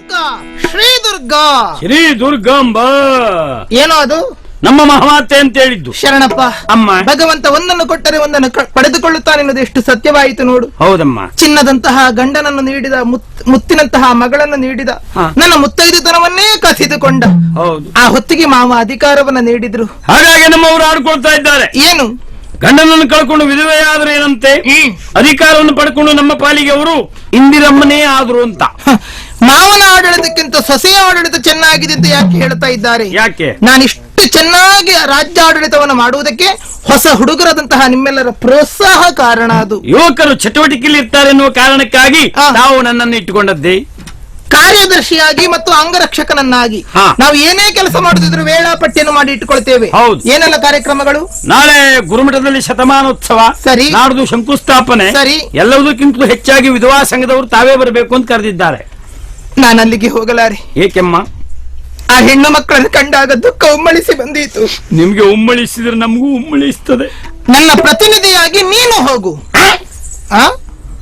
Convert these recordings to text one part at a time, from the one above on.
ದುರ್ಗಾ, ಶ್ರೀ ದುರ್ಗಾ, ಶ್ರೀ ದುರ್ಗಾಂಬ ಏನೋ ಅದು ನಮ್ಮ ಮಹಾಮಾತೆ ಅಂತ ಹೇಳಿದ್ದು. ಶರಣಪ್ಪ ಅಮ್ಮ, ಭಗವಂತ ಒಂದನ್ನು ಕೊಟ್ಟರೆ ಒಂದನ್ನು ಪಡೆದುಕೊಳ್ಳುತ್ತಾನೆ ಎನ್ನುವುದು ಎಷ್ಟು ಸತ್ಯವಾಯಿತು ನೋಡು. ಹೌದಮ್ಮ. ಚಿನ್ನದಂತಹ ಗಂಡನನ್ನು ನೀಡಿದ, ಮುತ್ತಿನಂತಹ ಮಗಳನ್ನು ನೀಡಿದ, ನನ್ನ ಮುತ್ತೈದುತನವನ್ನೇ ಕಸಿದುಕೊಂಡ. ಹೌದು, ಆ ಹೊತ್ತಿಗೆ ಮಾವ ಅಧಿಕಾರವನ್ನ ನೀಡಿದ್ರು. ಹಾಗಾಗಿ ನಮ್ಮವರು ಆಡ್ಕೊಳ್ತಾ ಇದ್ದಾರೆ. ಏನು ಗಂಡನನ್ನು ಕಳ್ಕೊಂಡು ವಿಧವೆಯಾದ್ರೆ ಏನಂತೆ, ಅಧಿಕಾರವನ್ನು ಪಡ್ಕೊಂಡು ನಮ್ಮ ಪಾಲಿಗೆ ಅವರು ಇಂದಿರಮ್ಮನೇ ಆದ್ರು ಅಂತ. ಮಾವನ ಆಡಳಿತಕ್ಕಿಂತ ಸೊಸೆಯ ಆಡಳಿತ ಚೆನ್ನಾಗಿದೆ ಅಂತ ಯಾಕೆ ಹೇಳ್ತಾ ಇದ್ದಾರೆ? ಯಾಕೆ? ನಾನಿಷ್ಟು ಚೆನ್ನಾಗಿ ರಾಜ್ಯ ಆಡಳಿತವನ್ನು ಮಾಡುವುದಕ್ಕೆ ಹೊಸ ಹುಡುಗರಾದಂತಹ ನಿಮ್ಮೆಲ್ಲರ ಪ್ರೋತ್ಸಾಹ ಕಾರಣ. ಅದು ಯುವಕರು ಚಟುವಟಿಕೆಯಲ್ಲಿ ಇರ್ತಾರೆ ಎನ್ನುವ ಕಾರಣಕ್ಕಾಗಿ ನಾವು ನನ್ನನ್ನು ಇಟ್ಟುಕೊಂಡದ್ದೇ. ಕಾರ್ಯದರ್ಶಿಯಾಗಿ ಮತ್ತು ಅಂಗರಕ್ಷಕನನ್ನಾಗಿ ನಾವು ಏನೇ ಕೆಲಸ ಮಾಡುತ್ತಿದ್ರು ವೇಳಾಪಟ್ಟಿಯನ್ನು ಮಾಡಿ ಇಟ್ಟುಕೊಳ್ತೇವೆ. ಏನೆಲ್ಲ ಕಾರ್ಯಕ್ರಮಗಳು? ನಾಳೆ ಗುರುಮಠದಲ್ಲಿ ಶತಮಾನೋತ್ಸವ, ಸರಿ. ನಾಡ್ದು ಶಂಕುಸ್ಥಾಪನೆ, ಸರಿ. ಎಲ್ಲದಕ್ಕಿಂತ ಹೆಚ್ಚಾಗಿ ವಿಧವಾ ಸಂಘದವರು ತಾವೇ ಬರಬೇಕು ಅಂತ ಕರೆದಿದ್ದಾರೆ. ನಾನು ಅಲ್ಲಿಗೆ ಹೋಗಲಾರೆ. ಏಕೆಮ್ಮ? ಆ ಹೆಣ್ಣು ಮಕ್ಕಳನ್ನು ಕಂಡಾಗ ದುಃಖ ಉಮ್ಮಳಿಸಿ ಬಂದೀತು. ನಿಮ್ಗೆ ಉಮ್ಮಳಿಸಿದ್ರೆ ನಮಗೂ ಉಮ್ಮಳಿಸ್ತದೆ. ನನ್ನ ಪ್ರತಿನಿಧಿಯಾಗಿ ನೀನು ಹೋಗು.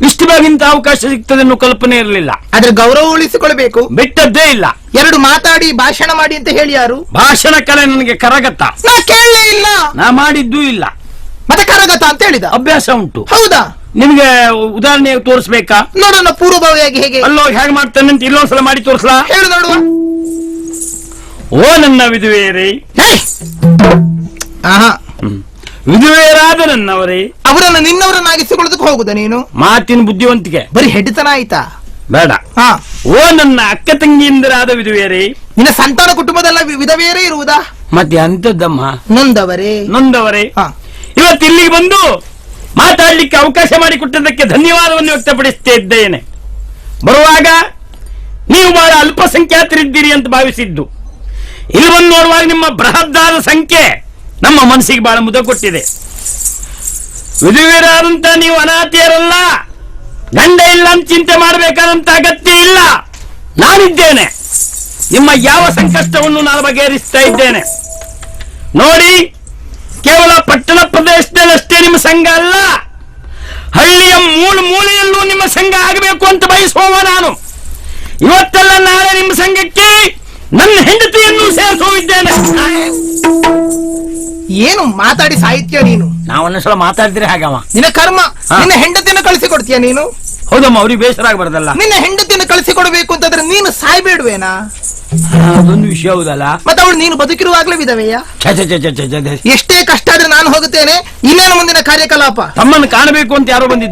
ಇಷ್ಟು ಬೇಗಿಂತ ಅವಕಾಶ ಸಿಗ್ತದೆ ಅನ್ನೋ ಕಲ್ಪನೆ ಇರಲಿಲ್ಲ. ಆದ್ರೆ ಗೌರವ ಉಳಿಸಿಕೊಳ್ಬೇಕು. ಬಿಟ್ಟದ್ದೇ ಇಲ್ಲ. ಎರಡು ಮಾತಾಡಿ ಭಾಷಣ ಮಾಡಿ ಅಂತ ಹೇಳಿ ಯಾರು? ಭಾಷಣ ಕಲೆ ನನಗೆ ಕರಗತ. ನಾ ಕೇಳಲೇ ಇಲ್ಲ. ನಾ ಮಾಡಿದ್ದೂ ಇಲ್ಲ. ಮತ್ತೆ ಕರಗತ ಅಂತ ಹೇಳಿದ ಅಭ್ಯಾಸ ಉಂಟು. ಹೌದಾ? ನಿಮ್ಗೆ ಉದಾಹರಣೆ ತೋರಿಸ್ಬೇಕಾ? ನೋಡೋಣ ಪೂರ್ವಭಾವಿಯಾಗಿ ಹೇಗೆ. ಅಲ್ಲೋ ಹೇಗೆ ಮಾಡ್ತಾನೆ ಅಂತ ಇಲ್ಲೊಂದ್ಸಲ ಮಾಡಿ ತೋರಿಸ್ಲಾ? ಹೇಳು ನೋಡುವ. ಓ ನನ್ನ ವಿಧವೆಯರೇ, ಆಹಾ, ವಿಧವೆಯರಾದ ನನ್ನವರೇ, ಅವರನ್ನು ನಿನ್ನವರನ್ನಾಗಿಸಿಕೊಳ್ಳೋದಕ್ಕೆ ಹೋಗುದ ನೀನು? ಮಾತಿನ ಬುದ್ಧಿವಂತಿಕೆ ಬರೀ ಹೆಡ್ತನ ಆಯ್ತಾ? ಬೇಡ. ಓ ನನ್ನ ಅಕ್ಕ ತಂಗಿಯಂದರಾದ ವಿಧವೆಯರೇ, ನಿನ್ನ ಸಂತಾನ ಕುಟುಂಬದಲ್ಲ ವಿಧವೆಯರೇ ಇರುವುದಾ? ಮತ್ತೆ ಅಂತದ್ದಮ್ಮ, ನೊಂದವರೇ. ಇವತ್ತು ಇಲ್ಲಿಗೆ ಬಂದು ಮಾತಾಡ್ಲಿಕ್ಕೆ ಅವಕಾಶ ಮಾಡಿಕೊಟ್ಟದಕ್ಕೆ ಧನ್ಯವಾದವನ್ನು ವ್ಯಕ್ತಪಡಿಸ್ತಾ ಇದ್ದೇನೆ. ಬರುವಾಗ ನೀವು ಬಹಳ ಅಲ್ಪಸಂಖ್ಯಾತರಿದ್ದೀರಿ ಅಂತ ಭಾವಿಸಿದ್ದು, ಇಲ್ಲಿ ಬಂದು ನೋಡುವಾಗ ನಿಮ್ಮ ಬೃಹದ್ದಾದ ಸಂಖ್ಯೆ ನಮ್ಮ ಮನಸ್ಸಿಗೆ ಬಹಳ ಮುದ ಕೊಟ್ಟಿದೆ. ವಿಧವೆಯರಾದಂತ ನೀವು ಅನಾಥಿಯರಲ್ಲ, ಗಂಡ ಇಲ್ಲ ಅಂತ ಚಿಂತೆ ಮಾಡಬೇಕಾದಂತ ಅಗತ್ಯ ಇಲ್ಲ. ನಾನಿದ್ದೇನೆ, ನಿಮ್ಮ ಯಾವ ಸಂಕಷ್ಟವನ್ನು ನಾನು ಬಗೆಹರಿಸ್ತಾ ಇದ್ದೇನೆ. ನೋಡಿ, ಕೇವಲ ಪಟ್ಟಣ ಪ್ರದೇಶದಲ್ಲಷ್ಟೇ ನಿಮ್ಮ ಸಂಘ ಅಲ್ಲ, ಹಳ್ಳಿಯ ಮೂಲೆಯಲ್ಲೂ ನಿಮ್ಮ ಸಂಘ ಆಗಬೇಕು ಅಂತ ಬಯಸುವ ನಾನು. ಇವತ್ತೆಲ್ಲ ನಾಳೆ ನಿಮ್ಮ ಸಂಘಕ್ಕೆ ನನ್ನ ಹೆಂಡತಿಯನ್ನು ಸೇರಿಸುತ್ತಿದ್ದೇನೆ. ಏನು ಮಾತಾಡಿ ಸಾಹಿತ್ಯ ನೀನು? ನಾವು ಒಂದೊಂದ್ಸಲ ಮಾತಾಡಿದ್ರೆ ಹಾಗವ. ನಿನ್ನ ಕರ್ಮ. ನಿನ್ನ ಹೆಂಡತಿಯನ್ನು ಕಳಿಸಿಕೊಡ್ತೀಯ ನೀನು? ಹೌದಮ್ಮ, ಅವ್ರಿಗೆ ಬೇಸರ ಆಗಬಾರ್ದಲ್ಲ. ನಿನ್ನ ಹೆಂಡತಿಯನ್ನು ಕಳಿಸಿಕೊಡ್ಬೇಕು ಅಂತಂದ್ರೆ ನೀನು ಸಾಯ್ಬೇಡ್ವೇನಾ? ಅದೊಂದು ವಿಷಯ ಹೌದಲ್ಲ. ಮತ್ತೆ ಅವಳು ನೀನು ಬದುಕಿರುವಾಗ್ಲೇ ವಿಧವೆಯ? ಎಷ್ಟೇ ಕಷ್ಟ ಆದ್ರೆ ನಾನು ಹೋಗುತ್ತೇನೆ. ಇನ್ನೇನು ಮುಂದಿನ ಕಾರ್ಯಕಲಾಪ? ತಮ್ಮನ್ನು ಕಾಣಬೇಕು ಅಂತ ಯಾರೋ ಬಂದಿದ್ದು.